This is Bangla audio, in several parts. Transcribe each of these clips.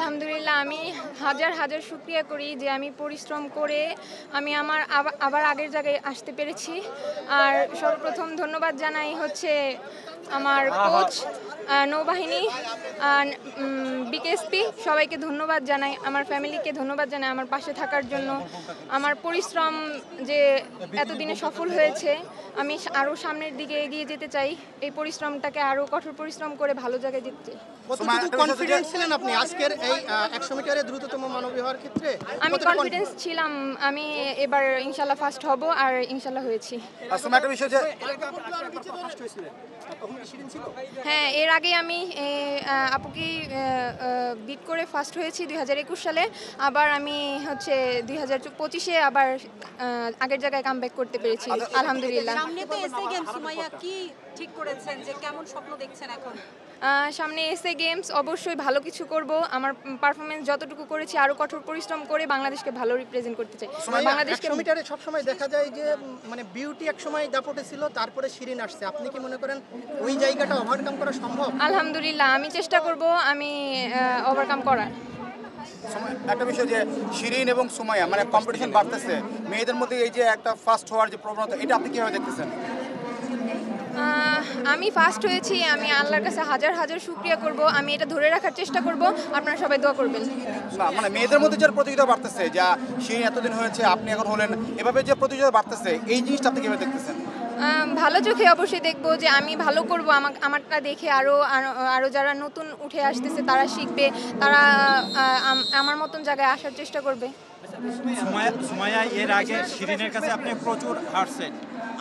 আলহামদুলিল্লাহ আমি হাজার হাজার শুকরিয়া করি যে আমি পরিশ্রম করে আমি আমার আবার আগের জায়গায় আসতে পেরেছি। আর সর্বপ্রথম ধন্যবাদ জানাই হচ্ছে আমার কোচ, নৌবাহিনী, বিকেএসপি সবাইকে ধন্যবাদ জানাই, আমার ফ্যামিলিকে ধন্যবাদ জানাই আমার পাশে থাকার জন্য। আমার পরিশ্রম যে এতদিনে সফল হয়েছে, আমি আরও সামনের দিকে এগিয়ে যেতে চাই। এই পরিশ্রমটাকে আরও কঠোর পরিশ্রম করে ভালো জায়গায় যেতে চাই। কতটুকু কনফিডেন্স ছিলেন আপনি আজকের এই 100 মিটারে দ্রুততম মানবী হওয়ার ক্ষেত্রে? আমি কনফিডেন্স ছিলাম, আমি এবার ইনশাল্লাহ ফার্স্ট হব আর ইনশাল্লাহ হয়েছি। একটা বিষয় যে হ্যাঁ, এর আগে আমি আপুকে বিট করে ফার্স্ট হয়েছি 2021 সালে। আবার আমি হচ্ছে 2025-এ আবার আগের জায়গায় কামব্যাক করতে পেরেছি আলহামদুলিল্লাহ। সামনে তো এসএ গেমস, সুমাইয়া কি ঠিক করেছেন যে কেমন স্বপ্ন দেখছেন এখন? সামনে এসএ গেমস অবশ্যই ভালো কিছু করব। আমার পারফরমেন্স যতটুকু করেছি আরও কঠোর পরিশ্রম করে বাংলাদেশকে ভালো রিপ্রেজেন্ট করতে চাই। বাংলাদেশকে 100 মিটারে সবসময় দেখা যায় যে মানে বিউটি একসময় দাপটে ছিল, তারপরে শিরিন আসছে। আপনি কি মনে করেন ওই জায়গাটা ওভারকাম করা সম্ভব? আলহামদুলিল্লাহ আমি চেষ্টা করব আমি ওভারকাম করার। একটা বিষয় যে শিরিন এবং সুমাইয়া মানে কম্পিটিশন বাড়তেছে মেয়েদের মধ্যে, এই যে একটা ফার্স্ট হওয়ার যে প্রবণতা, এটা আপনি কিভাবে দেখতেছেন? আমি ফার্স্ট হয়েছি, আমি আল্লাহর কাছে হাজার হাজার শুকরিয়া করব। আমি এটা ধরে রাখার চেষ্টা করব, আপনারা সবাই দোয়া করবেন। না মানে মেয়েদের মধ্যে যে প্রতিযোগিতা বাড়তেছে, যা শিরিন এতদিন হয়েছে আপনি এখন হলেন, এভাবে যে প্রতিযোগিতা বাড়তেছে এই জিনিসটা আপনি কিভাবে দেখতেছেন? ভালো চোখে অবশ্যই দেখবো যে আমি ভালো করব, আমারটা দেখে আরও যারা নতুন উঠে আসতেছে তারা শিখবে, তারা আমার মতন জায়গায় আসার চেষ্টা করবে। সুমাইয়া, এর আগে শিরিনের কাছে আপনি প্রচুর হারছেন,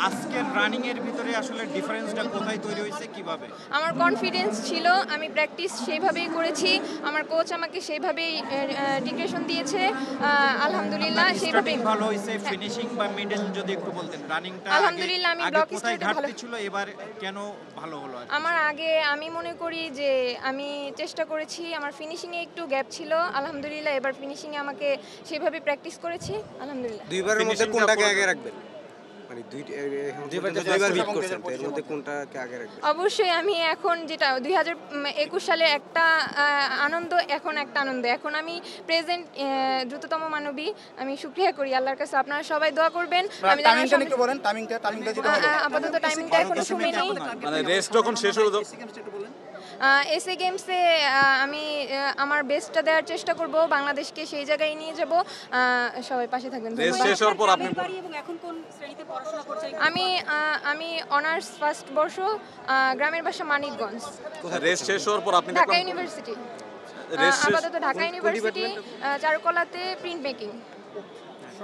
আজকের রানিং এর ভিতরে আসলে ডিফারেন্সটা কোথায় তৈরি হয়েছে, কিভাবে? আমার কনফিডেন্স ছিল, আমি প্র্যাকটিস সেইভাবেই করেছি, আমার কোচ আমাকে সেইভাবেই ডিক্টেশন দিয়েছে, আলহামদুলিল্লাহ সেইভাবেই ভালো হয়েছে। ফিনিশিং বা মিডল যদি একটু বলতেন, রানিংটা আলহামদুলিল্লাহ আমি ব্লক কোথায় ঘাটতি ছিল, এবার কেন ভালো হলো? আমার আগে আমি মনে করি যে আমি চেষ্টা করেছি, আমার ফিনিশিংয়ে একটু গ্যাপ ছিল, আলহামদুলিল্লাহ এবার ফিনিশিংয়ে আমাকে সেভাবে প্র্যাকটিস করেছি আলহামদুলিল্লাহ। দুইবারের মধ্যে কোনটাকে আগে রাখবেন? মানে দুইবার বিট করছেন, এর মধ্যে কোনটাকে আগে রাখবেন? অবশ্যই আমি এখন যেটা 2021 সালে একটা আনন্দ, এখন একটা আনন্দ, এখন আমি প্রেজেন্ট দ্রুততম মানবী। আমি শুকরিয়া করি আল্লাহর কাছে, আপনারা সবাই দোয়া করবেন। আমি টাইমিংটা একটু বলেন, টাইমিংটা যেটা হলো আপাতত টাইমিংটা এখন শুনিনি, মানে রেস যখন শেষ হলো এসএ গেমসে আমি আমার বেস্টটা দেওয়ার চেষ্টা করব, বাংলাদেশকে সেই জায়গায় নিয়ে যাব। সবাই পাশে থাকবেন। শেষ হওয়ার পর আপনি এবং এখন কোন শ্রেণীতে পড়াশোনা করছেন? আমি অনার্স ফার্স্ট বর্ষ, গ্রামের বাসা মানিকগঞ্জ। রেস শেষ হওয়ার পর আপনি ঢাকা ইউনিভার্সিটি, আপাতত ঢাকা ইউনিভার্সিটি, চারুকলাতে প্রিন্ট মেকিং।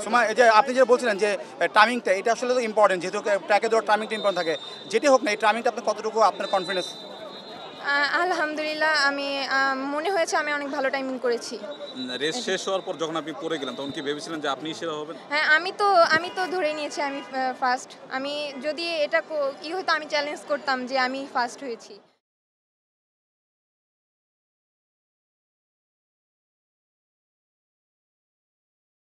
সময় এই যে আপনি যে বলছিলেন যে টাইমিংটা, এটা আসলে তো ইম্পর্টেন্ট, যেহেতু ট্র্যাকে দেওয়ার টাইমিংটা ইম্পর্টেন্ট থাকে, যেটি হোক না এই টাইমিংটা আপনি কতটুকু আপনার কনফিডেন্স? আলহামদুলিল্লাহ আমি মনে হয়েছে আমি অনেক ভালো টাইমিং করেছি। রেস শেষ হওয়ার পর যখন আপনি পড়ে গেলেন তখন কি ভেবেছিলেন যে আপনি সেরা হবেন? হ্যাঁ, আমি তো ধরে নিয়েছি আমি ফার্স্ট। আমি যদি এটা হতো আমি চ্যালেঞ্জ করতাম যে আমি ফার্স্ট হয়েছি।